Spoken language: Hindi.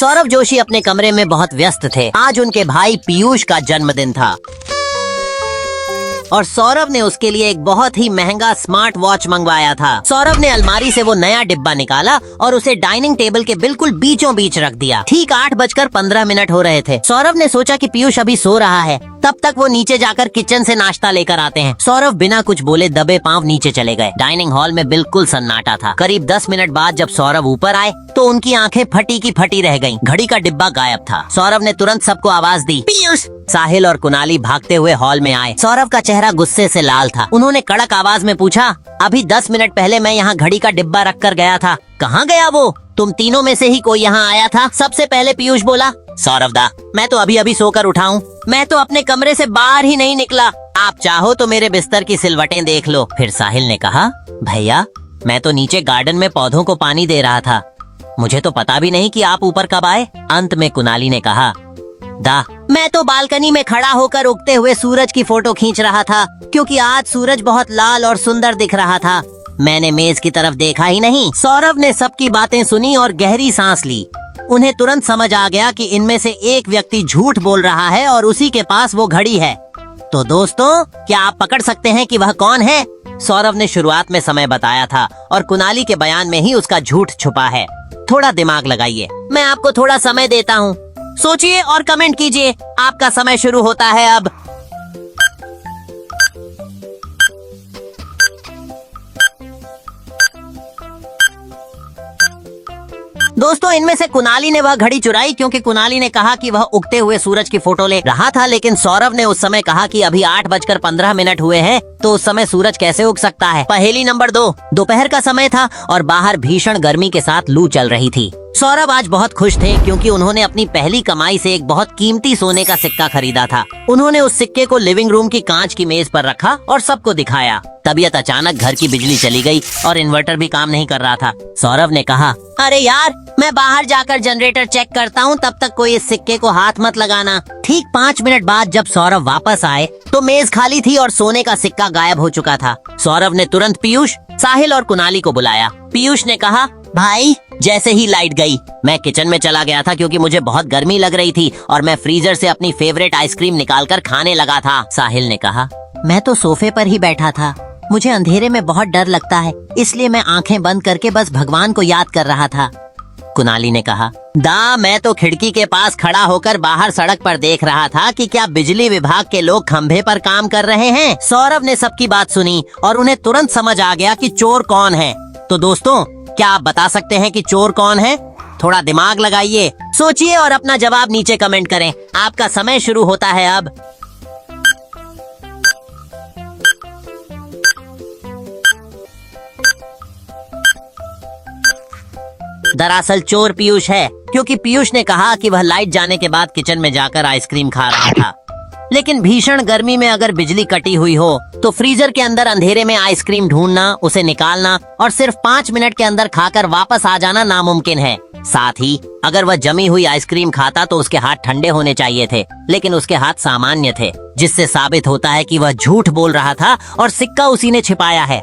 सौरभ जोशी अपने कमरे में बहुत व्यस्त थे। आज उनके भाई पीयूष का जन्मदिन था और सौरभ ने उसके लिए एक बहुत ही महंगा स्मार्ट वॉच मंगवाया था। सौरभ ने अलमारी से वो नया डिब्बा निकाला और उसे डाइनिंग टेबल के बिल्कुल बीचों बीच रख दिया। ठीक 8:15 हो रहे थे। सौरभ ने सोचा कि पीयूष अभी सो रहा है, तब तक वो नीचे जाकर किचन से नाश्ता लेकर आते हैं। सौरभ बिना कुछ बोले दबे पांव नीचे चले गए। डाइनिंग हॉल में बिल्कुल सन्नाटा था। करीब 10 मिनट बाद जब सौरभ ऊपर आए तो उनकी आंखें फटी की फटी रह गईं। घड़ी का डिब्बा गायब था। सौरभ ने तुरंत सबको आवाज दी, पीयूष। साहिल और कुणाली भागते हुए हॉल में आए। सौरभ का चेहरा गुस्से से लाल था। उन्होंने कड़क आवाज में पूछा, अभी 10 मिनट पहले मैं यहाँ घड़ी का डिब्बा रख कर गया था, कहाँ गया वो? तुम तीनों में से ही कोई यहाँ आया था? सबसे पहले पीयूष बोला। सौरभ दा, मैं तो अभी अभी सोकर उठा हूँ। मैं तो अपने कमरे से बाहर ही नहीं निकला। आप चाहो तो मेरे बिस्तर की सिलवटें देख लो। फिर साहिल ने कहा, भैया मैं तो नीचे गार्डन में पौधों को पानी दे रहा था, मुझे तो पता भी नहीं कि आप ऊपर कब आए। अंत में कुणाली ने कहा, दा मैं तो बालकनी में खड़ा होकर उगते हुए सूरज की फोटो खींच रहा था, क्योंकि आज सूरज बहुत लाल और सुंदर दिख रहा था। मैंने मेज की तरफ देखा ही नहीं। सौरभ ने सबकी बातें सुनी और गहरी सांस ली। उन्हें तुरंत समझ आ गया कि इनमें से एक व्यक्ति झूठ बोल रहा है और उसी के पास वो घड़ी है। तो दोस्तों, क्या आप पकड़ सकते हैं कि वह कौन है? सौरभ ने शुरुआत में समय बताया था और कुणाली के बयान में ही उसका झूठ छुपा है। थोड़ा दिमाग लगाइए, मैं आपको थोड़ा समय देता हूँ। सोचिए और कमेंट कीजिए। आपका समय शुरू होता है अब। दोस्तों, इनमें से कुणाली ने वह घड़ी चुराई क्योंकि कुणाली ने कहा कि वह उगते हुए सूरज की फोटो ले रहा था, लेकिन सौरभ ने उस समय कहा कि अभी 8:15 हुए हैं, तो उस समय सूरज कैसे उग सकता है? पहेली नंबर 2, दोपहर का समय था और बाहर भीषण गर्मी के साथ लू चल रही थी। सौरभ आज बहुत खुश थे क्योंकि उन्होंने अपनी पहली कमाई से एक बहुत कीमती सोने का सिक्का खरीदा था। उन्होंने उस सिक्के को लिविंग रूम की कांच की मेज पर रखा और सबको दिखाया। तबीयत अचानक घर की बिजली चली गई और इन्वर्टर भी काम नहीं कर रहा था। सौरभ ने कहा, अरे यार, मैं बाहर जाकर जनरेटर चेक करता हूँ, तब तक कोई इस सिक्के को हाथ मत लगाना। ठीक 5 मिनट बाद जब सौरभ वापस आए तो मेज खाली थी और सोने का सिक्का गायब हो चुका था। सौरभ ने तुरंत पीयूष, साहिल और कुणाली को बुलाया। पीयूष ने कहा, भाई, जैसे ही लाइट गई मैं किचन में चला गया था क्योंकि मुझे बहुत गर्मी लग रही थी और मैं फ्रीजर से अपनी फेवरेट आइसक्रीम निकालकर खाने लगा था। साहिल ने कहा, मैं तो सोफे पर ही बैठा था, मुझे अंधेरे में बहुत डर लगता है, इसलिए मैं आंखें बंद करके बस भगवान को याद कर रहा था। कुणाली ने कहा, दा मैं तो खिड़की के पास खड़ा होकर बाहर सड़क पर देख रहा था कि क्या बिजली विभाग के लोग खंभे पर काम कर रहे हैं। सौरभ ने सबकी बात सुनी और उन्हें तुरंत समझ आ गया कि चोर कौन है। तो दोस्तों, क्या आप बता सकते हैं कि चोर कौन है? थोड़ा दिमाग लगाइए, सोचिए और अपना जवाब नीचे कमेंट करें। आपका समय शुरू होता है अब। दरअसल चोर पीयूष है, क्योंकि पीयूष ने कहा कि वह लाइट जाने के बाद किचन में जाकर आइसक्रीम खा रहा था। लेकिन भीषण गर्मी में अगर बिजली कटी हुई हो तो फ्रीजर के अंदर अंधेरे में आइसक्रीम ढूंढना, उसे निकालना और सिर्फ 5 मिनट के अंदर खाकर वापस आ जाना नामुमकिन है। साथ ही अगर वह जमी हुई आइसक्रीम खाता तो उसके हाथ ठंडे होने चाहिए थे, लेकिन उसके हाथ सामान्य थे, जिससे साबित होता है कि वह झूठ बोल रहा था और सिक्का उसी ने छिपाया है।